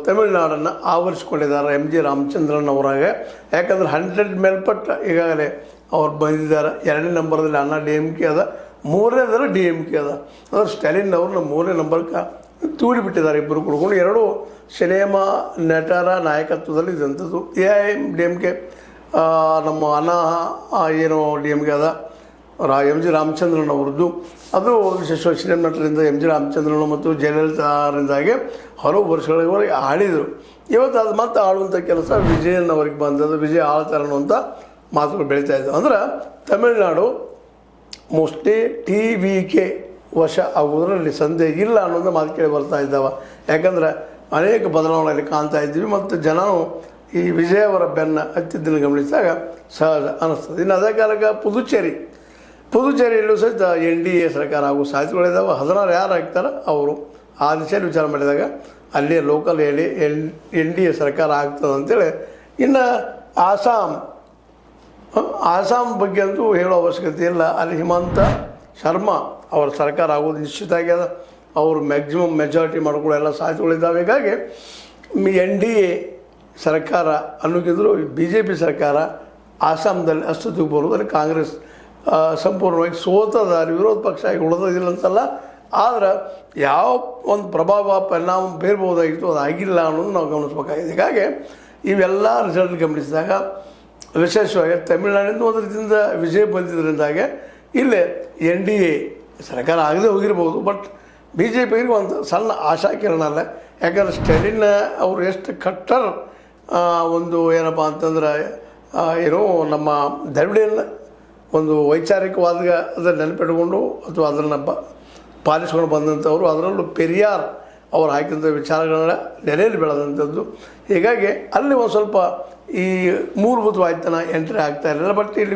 ತಮಿಳುನಾಡನ್ನು ಆವರಿಸಿಕೊಂಡಿದ್ದಾರೆ M G Ramachandran ಅವರಾಗೆ. ಯಾಕಂದ್ರೆ 100 ಮೇಲ್ಪಟ್ಟ ಈಗಾಗಲೇ ಅವ್ರು ಬಂದಿದ್ದಾರೆ. 2ನೇ ನಂಬರ್ದಲ್ಲಿ ಅಣ್ಣಾ ಡಿ ಎಮ್ ಕೆ ಅದ, 3ನೇದಲ್ಲಿ ಡಿ ಎಮ್ ಕೆ ಅದ. ಅಂದ್ರೆ ಸ್ಟಾಲಿನ್ ಅವ್ರನ್ನ 3ನೇ ನಂಬರ್ಗೆ ತೂಡಿಬಿಟ್ಟಿದ್ದಾರೆ. ಇಬ್ಬರು ಕುಡ್ಕೊಂಡು 2 ಸಿನಿಮಾ ನಟರ ನಾಯಕತ್ವದಲ್ಲಿ ಇದ್ದಂಥದ್ದು. A I D M K ನಮ್ಮ ಅಣ್ಣಾ ಏನೋ ಡಿ ಎಮ್ ಕೆ ಅದ ಎಮ್ ಜಿ ರಾಮಚಂದ್ರನ್ ಅವ್ರದ್ದು. ಅದು ವಿಶೇಷವಾಗಿ ಸಿನಿಮಾ ನಟರಿಂದ ಎಮ್ ಜಿ ರಾಮಚಂದ್ರನ್ ಮತ್ತು ಜಯಲಲಿತಾರಿಂದಾಗಿ ಹಲವು ವರ್ಷಗಳವರೆಗೆ ಆಳಿದರು. ಇವತ್ತು ಅದು ಮತ್ತೆ ಆಳುವಂಥ ಕೆಲಸ ವಿಜಯನ್ ಅವ್ರಿಗೆ ಬಂದದ್ದು. ವಿಜಯ್ ಆಳ್ತಾರೆ ಅನ್ನುವಂಥ ಮಾತುಗಳು ಬೆಳೀತಾ ಇದ್ದಾವೆ. ಅಂದ್ರೆ ತಮಿಳುನಾಡು ಮೋಸ್ಟ್ಲಿ TVK ವಶ ಆಗುವುದರಲ್ಲಿ ಸಂದೇಹ ಇಲ್ಲ ಅನ್ನೋದು ಮಾತು ಕೇಳಿ ಬರ್ತಾ ಇದ್ದಾವೆ. ಯಾಕಂದ್ರೆ ಅನೇಕ ಬದಲಾವಣೆಯಲ್ಲಿ ಕಾಣ್ತಾ ಇದ್ದೀವಿ ಮತ್ತು ಜನರು ಈ ವಿಜಯ್ ಅವರ ಬೆನ್ನು ಹತ್ತಿದ್ದನ್ನು ಗಮನಿಸಿದಾಗ ಸಹಜ ಅನ್ನಿಸ್ತದೆ. ಇನ್ನು ಅದೇ ಕಾಲಕ್ಕೆ ಪುದುಚೇರಿಯಲ್ಲೂ ಸಹಿತ NDA ಸರ್ಕಾರ ಆಗೋ ಸಾಧ್ಯತೆಗಳಿದ್ದಾವೆ. 16 ಯಾರು ಆಗ್ತಾರೆ ಅವರು ಆ ದಿಶೆಯಲ್ಲಿ ವಿಚಾರ ಮಾಡಿದಾಗ ಅಲ್ಲಿ ಲೋಕಲ್ ಹೇಳಿ NDA ಸರ್ಕಾರ ಆಗ್ತದೆ ಅಂತೇಳಿ. ಇನ್ನು ಆಸಾಮ್ ಬಗ್ಗೆ ಅಂತೂ ಹೇಳೋ ಅವಶ್ಯಕತೆ ಇಲ್ಲ. ಅಲ್ಲಿ ಹಿಮಂತ ಶರ್ಮಾ ಅವರ ಸರ್ಕಾರ ಆಗೋದು ನಿಶ್ಚಿತ ಆಗ್ಯದ. ಅವರು ಮ್ಯಾಕ್ಸಿಮಮ್ ಮೆಜಾರಿಟಿ ಮಾಡ್ಕೊಳ್ಳೋ ಸಾಧ್ಯತೆಗಳಿದ್ದಾವೆ. ಹೀಗಾಗಿ NDA ಸರ್ಕಾರ ಅನ್ನೋಕ್ಕಿದ್ರು BJP ಸರ್ಕಾರ ಆಸಾಮದಲ್ಲಿ ಅಸ್ತಿತ್ವಕ್ಕೆ ಬರುವುದರಲ್ಲಿ ಕಾಂಗ್ರೆಸ್ ಸಂಪೂರ್ಣವಾಗಿ ಸೋತದ, ವಿರೋಧ ಪಕ್ಷ ಆಗಿ ಉಳಿದೋದಿಲ್ಲ ಅಂತಲ್ಲ. ಆದರೆ ಯಾವ ಒಂದು ಪ್ರಭಾವ ಪರಿಣಾಮ ಬೀರ್ಬೋದಾಗಿತ್ತು ಅದು ಆಗಿಲ್ಲ ಅನ್ನೋದು ನಾವು ಗಮನಿಸಬೇಕಾಗಿದೆ. ಹೀಗಾಗಿ ಇವೆಲ್ಲ ರಿಸಲ್ಟ್ ಗಮನಿಸಿದಾಗ ವಿಶೇಷವಾಗಿ ತಮಿಳುನಾಡಿಂದ ಒಂದು ರೀತಿಯಿಂದ ವಿಜಯ ಬಂದಿದ್ದರಿಂದಾಗೆ ಇಲ್ಲೇ NDA ಸರ್ಕಾರ ಆಗದೆ ಹೋಗಿರ್ಬೋದು. ಬಟ್ BJPಗೆ ಒಂದು ಸಣ್ಣ ಆಶಾಕಿರಣ ಅಲ್ಲ. ಯಾಕಂದರೆ ಸ್ಟಾಲಿನ್ ಅವರು ಎಷ್ಟು ಕಟ್ಟರ್ ಒಂದು ಏನಪ್ಪ ಅಂತಂದ್ರೆ ಏನೋ ನಮ್ಮ ದ್ರವಿಡಿಯನ್ ಒಂದು ವೈಚಾರಿಕವಾದ ಅದನ್ನು ನೆನಪಿಟ್ಕೊಂಡು ಅಥವಾ ಅದನ್ನು ಪಾಲಿಸ್ಕೊಂಡು ಬಂದಂಥವ್ರು, ಅದರಲ್ಲೂ ಪೆರಿಯಾರ್ ಅವರು ಹಾಕಿದಂಥ ವಿಚಾರಗಳನ್ನ ನೆಲೆಯಲ್ಲಿ ಬೆಳೆದಂಥದ್ದು. ಹೀಗಾಗಿ ಅಲ್ಲಿ ಒಂದು ಸ್ವಲ್ಪ ಈ ಮೂಲಭೂತವಾಯ್ತನ ಎಂಟ್ರಿ ಆಗ್ತಾ ಇರಲಿಲ್ಲ. ಬಟ್ ಇಲ್ಲಿ